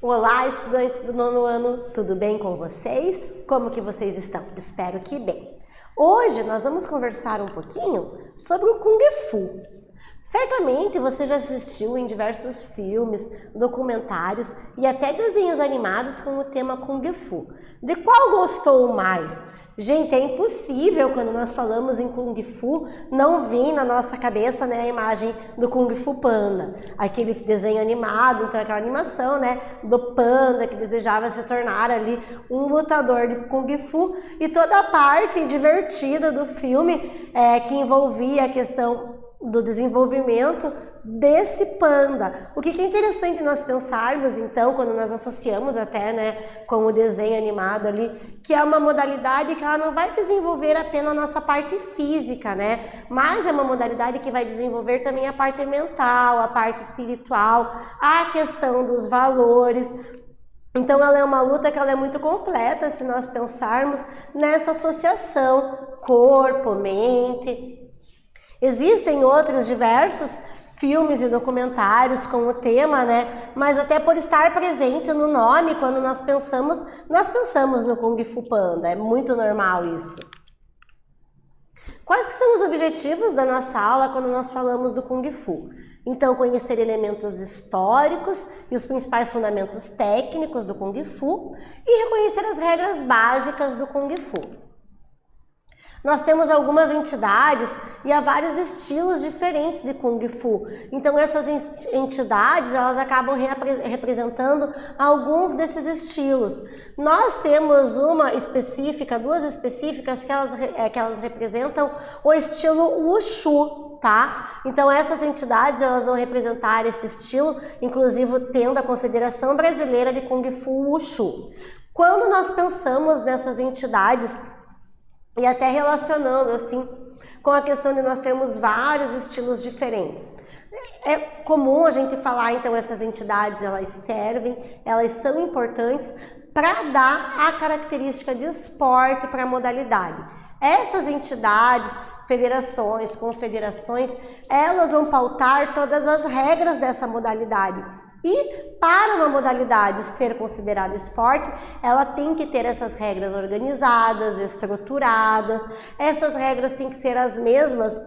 Olá, estudantes do 9º ano, tudo bem com vocês? Como que vocês estão? Espero que bem. Hoje nós vamos conversar um pouquinho sobre o Kung Fu. Certamente você já assistiu em diversos filmes, documentários e até desenhos animados com o tema Kung Fu. De qual gostou mais? Gente, é impossível quando nós falamos em Kung Fu não vir na nossa cabeça, né, a imagem do Kung Fu Panda, aquele desenho animado, então aquela animação, né, do panda que desejava se tornar ali um lutador de Kung Fu e toda a parte divertida do filme que envolvia a questão do desenvolvimento desse panda. O que é interessante nós pensarmos, então, quando nós associamos até, né, com o desenho animado ali, que é uma modalidade que ela não vai desenvolver apenas a nossa parte física, né, mas é uma modalidade que vai desenvolver também a parte mental, a parte espiritual, a questão dos valores. Então ela é uma luta que ela é muito completa se nós pensarmos nessa associação corpo, mente. Existem outros diversos filmes e documentários com o tema, né? Mas até por estar presente no nome, quando nós pensamos no Kung Fu Panda. É muito normal isso. Quais que são os objetivos da nossa aula quando nós falamos do Kung Fu? Então, conhecer elementos históricos e os principais fundamentos técnicos do Kung Fu e reconhecer as regras básicas do Kung Fu. Nós temos algumas entidades e há vários estilos diferentes de Kung Fu. Então essas entidades, elas acabam representando alguns desses estilos. Nós temos uma específica, duas específicas que elas representam o estilo Wushu, tá? Então essas entidades, elas vão representar esse estilo, inclusive tendo a Confederação Brasileira de Kung Fu Wushu. Quando nós pensamos nessas entidades, e até relacionando assim com a questão de nós termos vários estilos diferentes. É comum a gente falar, então, essas entidades, elas servem, elas são importantes para dar a característica de esporte para a modalidade. Essas entidades, federações, confederações, elas vão pautar todas as regras dessa modalidade. E para uma modalidade ser considerada esporte, ela tem que ter essas regras organizadas, estruturadas, essas regras têm que ser as mesmas.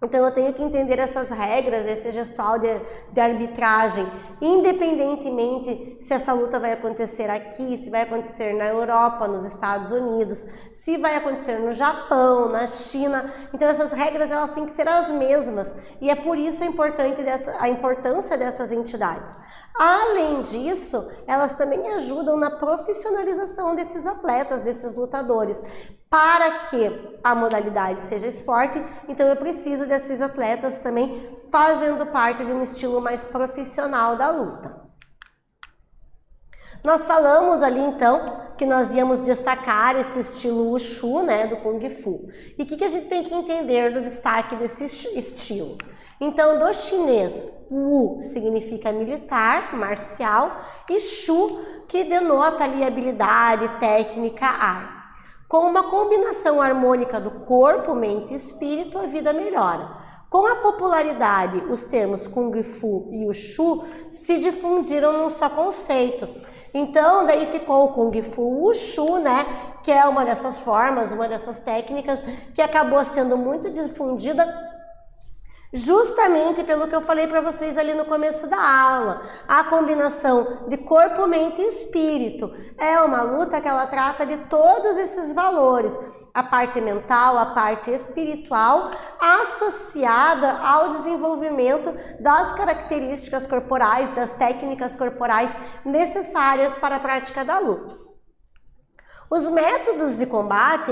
Então eu tenho que entender essas regras, esse gestual de arbitragem, independentemente se essa luta vai acontecer aqui, se vai acontecer na Europa, nos Estados Unidos, se vai acontecer no Japão, na China. Então essas regras, elas têm que ser as mesmas e é por isso a importância dessas entidades. Além disso, elas também ajudam na profissionalização desses atletas, desses lutadores. Para que a modalidade seja esporte, então eu preciso desses atletas também fazendo parte de um estilo mais profissional da luta. Nós falamos ali então que nós íamos destacar esse estilo Wushu, né, do Kung Fu. E o que a gente tem que entender do destaque desse estilo? Então, do chinês, Wu significa militar, marcial, e Shu, que denota ali habilidade, técnica, arte. Com uma combinação harmônica do corpo, mente e espírito, a vida melhora. Com a popularidade, os termos Kung Fu e Wushu se difundiram num só conceito. Então, daí ficou o Kung Fu Wushu, né, que é uma dessas formas, uma dessas técnicas que acabou sendo muito difundida justamente pelo que eu falei para vocês ali no começo da aula. A combinação de corpo, mente e espírito é uma luta que ela trata de todos esses valores. A parte mental, a parte espiritual, associada ao desenvolvimento das características corporais, das técnicas corporais necessárias para a prática da luta. Os métodos de combate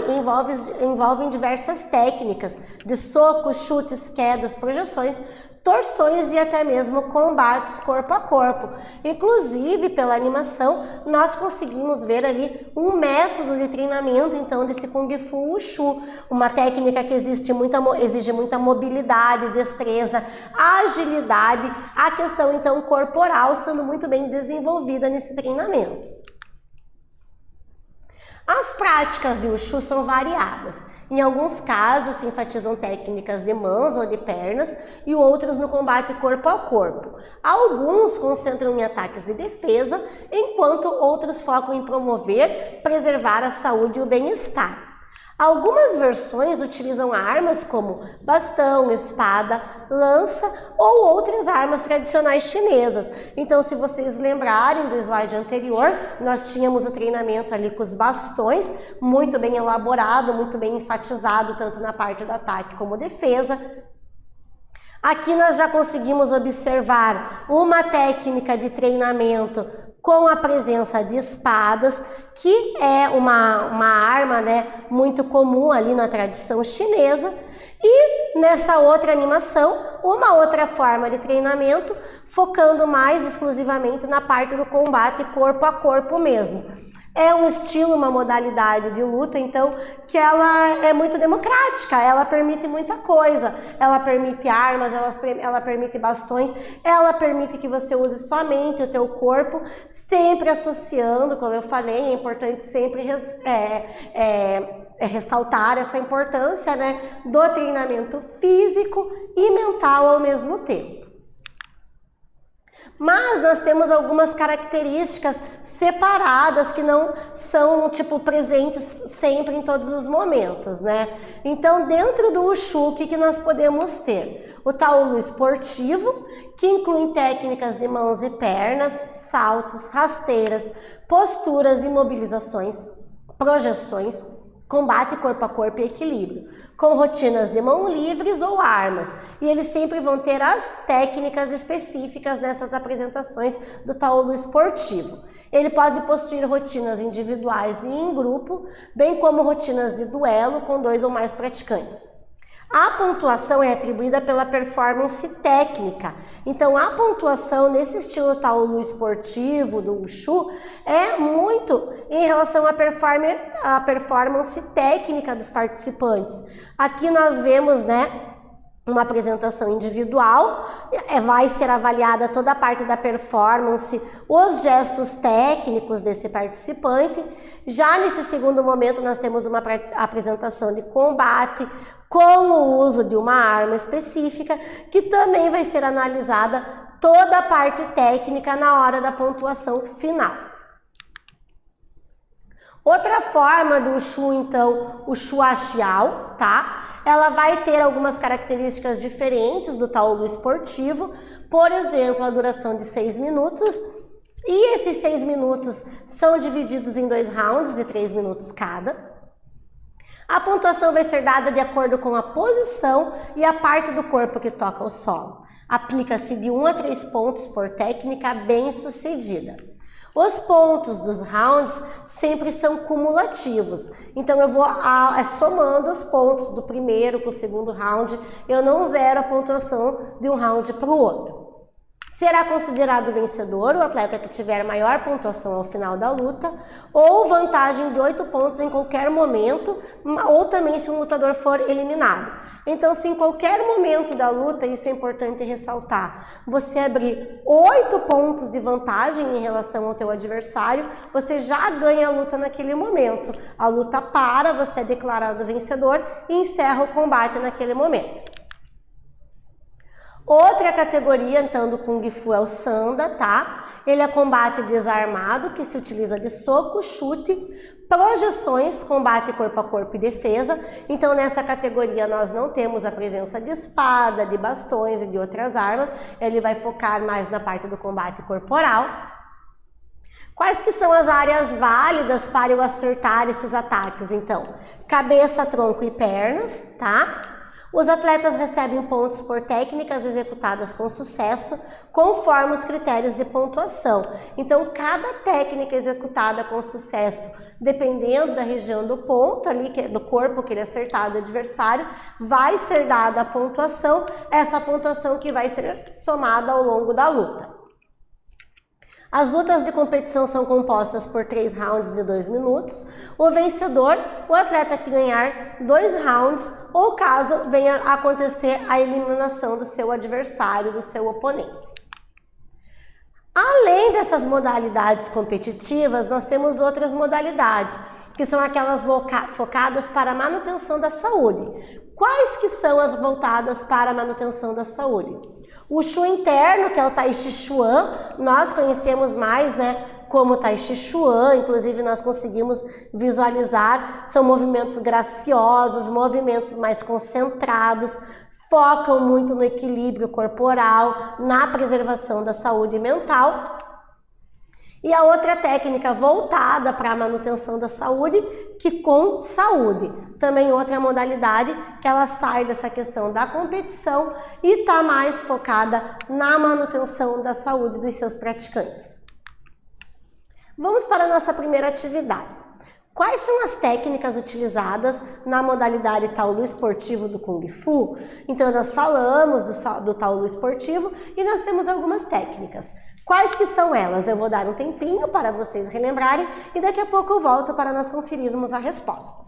envolvem diversas técnicas de socos, chutes, quedas, projeções, torções e até mesmo combates corpo a corpo. Inclusive, pela animação, nós conseguimos ver ali um método de treinamento, então, desse Kung Fu Wushu, uma técnica que exige muita mobilidade, destreza, agilidade, a questão, então, corporal sendo muito bem desenvolvida nesse treinamento. As práticas de Wushu são variadas. Em alguns casos, se enfatizam técnicas de mãos ou de pernas e outros no combate corpo a corpo. Alguns concentram em ataques de defesa, enquanto outros focam em promover, preservar a saúde e o bem-estar. Algumas versões utilizam armas como bastão, espada, lança ou outras armas tradicionais chinesas. Então, se vocês lembrarem do slide anterior, nós tínhamos o treinamento ali com os bastões, muito bem elaborado, muito bem enfatizado, tanto na parte do ataque como defesa. Aqui nós já conseguimos observar uma técnica de treinamento com a presença de espadas, que é uma arma, né, muito comum ali na tradição chinesa. E nessa outra animação, uma outra forma de treinamento, focando mais exclusivamente na parte do combate corpo a corpo mesmo. É um estilo, uma modalidade de luta, então, que ela é muito democrática, ela permite muita coisa. Ela permite armas, ela permite bastões, ela permite que você use somente o teu corpo, sempre associando, como eu falei, é importante sempre ressaltar essa importância, né, do treinamento físico e mental ao mesmo tempo. Mas nós temos algumas características separadas que não são, presentes sempre em todos os momentos, né? Então, dentro do Wushu, o que nós podemos ter? O Taolu esportivo, que inclui técnicas de mãos e pernas, saltos, rasteiras, posturas, imobilizações, projeções, combate corpo a corpo e equilíbrio, com rotinas de mão livres ou armas, e eles sempre vão ter as técnicas específicas nessas apresentações do Taolu esportivo. Ele pode possuir rotinas individuais e em grupo, bem como rotinas de duelo com 2 ou mais praticantes. A pontuação é atribuída pela performance técnica. Então, a pontuação nesse estilo Taolu esportivo do Wushu é muito em relação à performance técnica dos participantes. Aqui nós vemos, né, uma apresentação individual, vai ser avaliada toda a parte da performance, os gestos técnicos desse participante. Já nesse segundo momento nós temos uma apresentação de combate com o uso de uma arma específica, que também vai ser analisada toda a parte técnica na hora da pontuação final. Outra forma do Wushu, então, o Shuaxiao, tá? Ela vai ter algumas características diferentes do Taolu esportivo, por exemplo, a duração de 6 minutos, e esses 6 minutos são divididos em 2 rounds de 3 minutos cada. A pontuação vai ser dada de acordo com a posição e a parte do corpo que toca o solo. Aplica-se de 1 a 3 pontos por técnica bem-sucedidas. Os pontos dos rounds sempre são cumulativos, então eu vou somando os pontos do primeiro com o segundo round, eu não zero a pontuação de um round para o outro. Será considerado vencedor o atleta que tiver maior pontuação ao final da luta, ou vantagem de 8 pontos em qualquer momento, ou também se um lutador for eliminado. Então, se em qualquer momento da luta, isso é importante ressaltar, você abrir 8 pontos de vantagem em relação ao teu adversário, você já ganha a luta naquele momento. A luta para, você é declarado vencedor e encerra o combate naquele momento. Outra categoria, então, do Kung Fu é o Sanda, tá? Ele é combate desarmado, que se utiliza de soco, chute, projeções, combate corpo a corpo e defesa. Então, nessa categoria, nós não temos a presença de espada, de bastões e de outras armas. Ele vai focar mais na parte do combate corporal. Quais que são as áreas válidas para eu acertar esses ataques, então? Cabeça, tronco e pernas, tá? Os atletas recebem pontos por técnicas executadas com sucesso, conforme os critérios de pontuação. Então, cada técnica executada com sucesso, dependendo da região do ponto ali, do corpo que ele acertar do adversário, vai ser dada a pontuação, essa pontuação que vai ser somada ao longo da luta. As lutas de competição são compostas por 3 rounds de 2 minutos. O vencedor, o atleta que ganhar 2 rounds, ou caso venha a acontecer a eliminação do seu adversário, do seu oponente. Além dessas modalidades competitivas, nós temos outras modalidades, que são aquelas focadas para a manutenção da saúde. Quais que são as voltadas para a manutenção da saúde? O Shu interno, que é o Tai Chi Chuan, nós conhecemos mais, como Tai Chi Chuan, inclusive nós conseguimos visualizar, são movimentos graciosos, movimentos mais concentrados, focam muito no equilíbrio corporal, na preservação da saúde mental. E a outra técnica voltada para a manutenção da saúde, Qigong Saúde. Também outra modalidade que ela sai dessa questão da competição e está mais focada na manutenção da saúde dos seus praticantes. Vamos para a nossa primeira atividade. Quais são as técnicas utilizadas na modalidade Taolu esportivo do Kung Fu? Então, nós falamos do Taolu esportivo e nós temos algumas técnicas. Quais que são elas? Eu vou dar um tempinho para vocês relembrarem e daqui a pouco eu volto para nós conferirmos a resposta.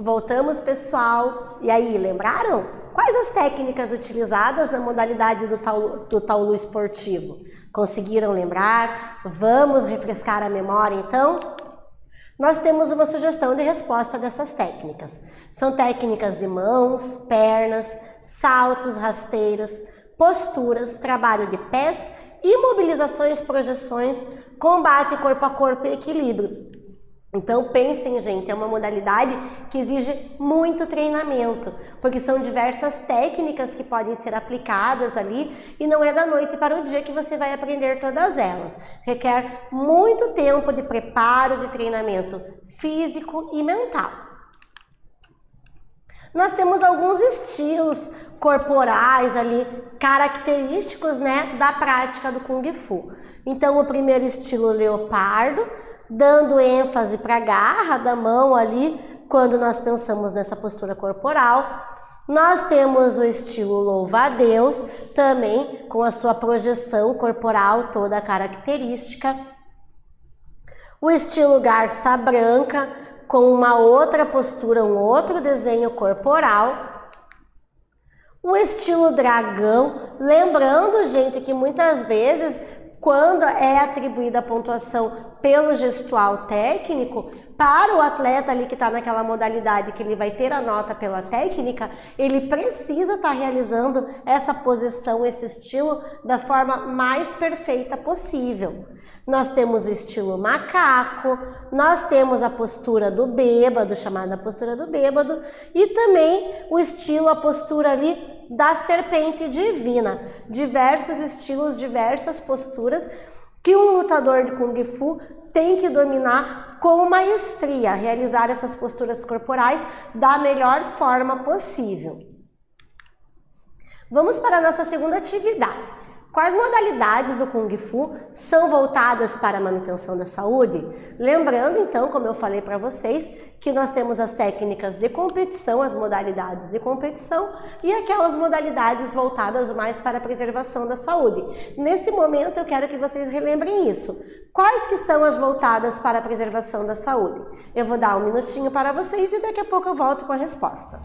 Voltamos, pessoal. E aí, lembraram? Quais as técnicas utilizadas na modalidade do taolu esportivo? Conseguiram lembrar? Vamos refrescar a memória, então? Nós temos uma sugestão de resposta dessas técnicas. São técnicas de mãos, pernas, saltos, rasteiras, posturas, trabalho de pés, imobilizações, projeções, combate corpo a corpo e equilíbrio. Então pensem, gente, é uma modalidade que exige muito treinamento, porque são diversas técnicas que podem ser aplicadas ali e não é da noite para o dia que você vai aprender todas elas. Requer muito tempo de preparo, de treinamento físico e mental. Nós temos alguns estilos corporais ali, característicos, né, da prática do Kung Fu. Então o primeiro estilo leopardo, dando ênfase para a garra da mão ali, quando nós pensamos nessa postura corporal. Nós temos o estilo louva-a-Deus, também com a sua projeção corporal toda característica. O estilo garça branca, com uma outra postura, um outro desenho corporal. O estilo dragão, lembrando, gente, que muitas vezes, quando é atribuída a pontuação pelo gestual técnico, para o atleta ali que está naquela modalidade que ele vai ter a nota pela técnica, ele precisa estar realizando essa posição, esse estilo, da forma mais perfeita possível. Nós temos o estilo macaco, nós temos a postura do bêbado, chamada postura do bêbado, e também o estilo, a postura ali da serpente divina. Diversos estilos, diversas posturas que um lutador de Kung Fu tem que dominar com maestria, realizar essas posturas corporais da melhor forma possível. Vamos para a nossa segunda atividade. Quais modalidades do Kung Fu são voltadas para a manutenção da saúde? Lembrando, então, como eu falei para vocês, que nós temos as técnicas de competição, as modalidades de competição e aquelas modalidades voltadas mais para a preservação da saúde. Nesse momento, eu quero que vocês relembrem isso. Quais que são as voltadas para a preservação da saúde? Eu vou dar um minutinho para vocês e daqui a pouco eu volto com a resposta.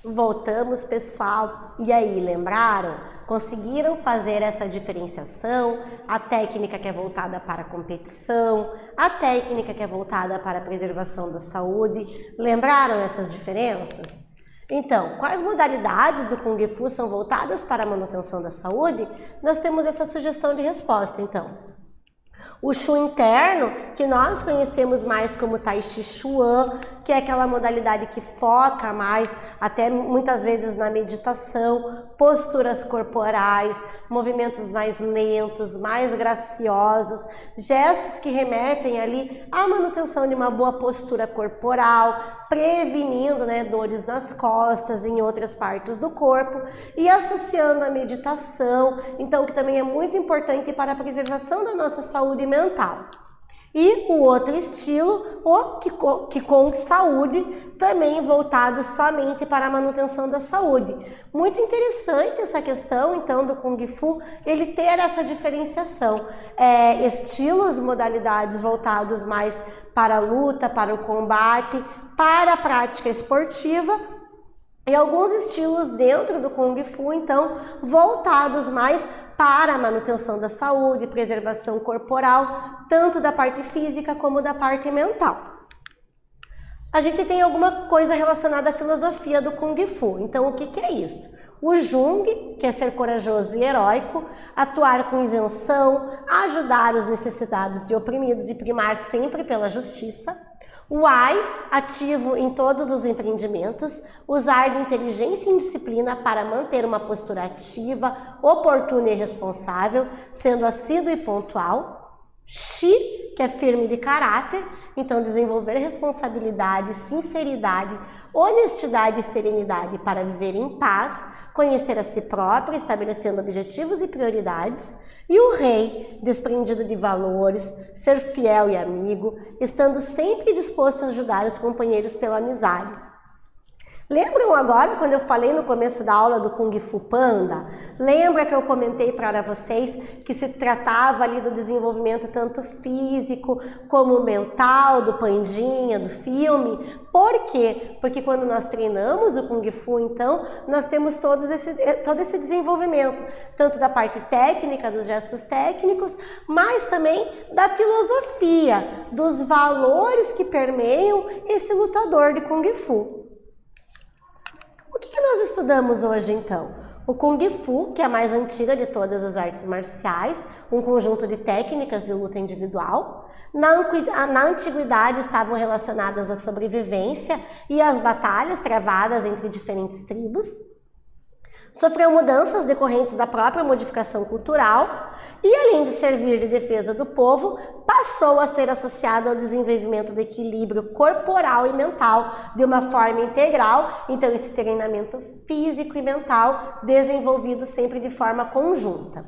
Voltamos, pessoal. E aí, lembraram? Conseguiram fazer essa diferenciação? A técnica que é voltada para a competição, a técnica que é voltada para a preservação da saúde. Lembraram essas diferenças? Então, quais modalidades do Kung Fu são voltadas para a manutenção da saúde? Nós temos essa sugestão de resposta, então. O Shu interno, que nós conhecemos mais como Tai Chi Chuan, que é aquela modalidade que foca mais, até muitas vezes na meditação, posturas corporais, movimentos mais lentos, mais graciosos, gestos que remetem ali à manutenção de uma boa postura corporal, prevenindo, né, dores nas costas e em outras partes do corpo e associando a meditação, então que também é muito importante para a preservação da nossa saúde mental. E o outro estilo, o Qigong Saúde, também voltado somente para a manutenção da saúde. Muito interessante essa questão, então, do Kung Fu, ele ter essa diferenciação. Estilos, modalidades voltados mais para a luta, para o combate, para a prática esportiva, e alguns estilos dentro do Kung Fu, então, voltados mais para a manutenção da saúde, preservação corporal, tanto da parte física como da parte mental. A gente tem alguma coisa relacionada à filosofia do Kung Fu. Então, o que é isso? O Jung, que é ser corajoso e heróico, atuar com isenção, ajudar os necessitados e oprimidos e primar sempre pela justiça. O Ai, ativo em todos os empreendimentos, usar de inteligência e disciplina para manter uma postura ativa, oportuna e responsável, sendo assíduo e pontual. Xi, que é firme de caráter, então desenvolver responsabilidade, sinceridade, honestidade e serenidade para viver em paz, conhecer a si próprio, estabelecendo objetivos e prioridades. E o Rei, desprendido de valores, ser fiel e amigo, estando sempre disposto a ajudar os companheiros pela amizade. Lembram agora quando eu falei no começo da aula do Kung Fu Panda? Lembra que eu comentei para vocês que se tratava ali do desenvolvimento tanto físico como mental do Pandinha, do filme? Por quê? Porque quando nós treinamos o Kung Fu, então, nós temos todo esse desenvolvimento, tanto da parte técnica, dos gestos técnicos, mas também da filosofia, dos valores que permeiam esse lutador de Kung Fu. O que nós estudamos hoje, então? O Kung Fu, que é a mais antiga de todas as artes marciais, um conjunto de técnicas de luta individual. Na antiguidade estavam relacionadas à sobrevivência e às batalhas travadas entre diferentes tribos. Sofreu mudanças decorrentes da própria modificação cultural e, além de servir de defesa do povo, passou a ser associado ao desenvolvimento do equilíbrio corporal e mental de uma forma integral. Então, esse treinamento físico e mental desenvolvido sempre de forma conjunta.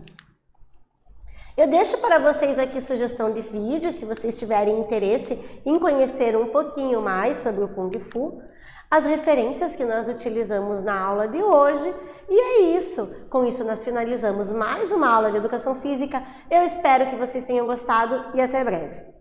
Eu deixo para vocês aqui sugestão de vídeo, se vocês tiverem interesse em conhecer um pouquinho mais sobre o Kung Fu, as referências que nós utilizamos na aula de hoje, e é isso. Com isso nós finalizamos mais uma aula de Educação Física. Eu espero que vocês tenham gostado e até breve.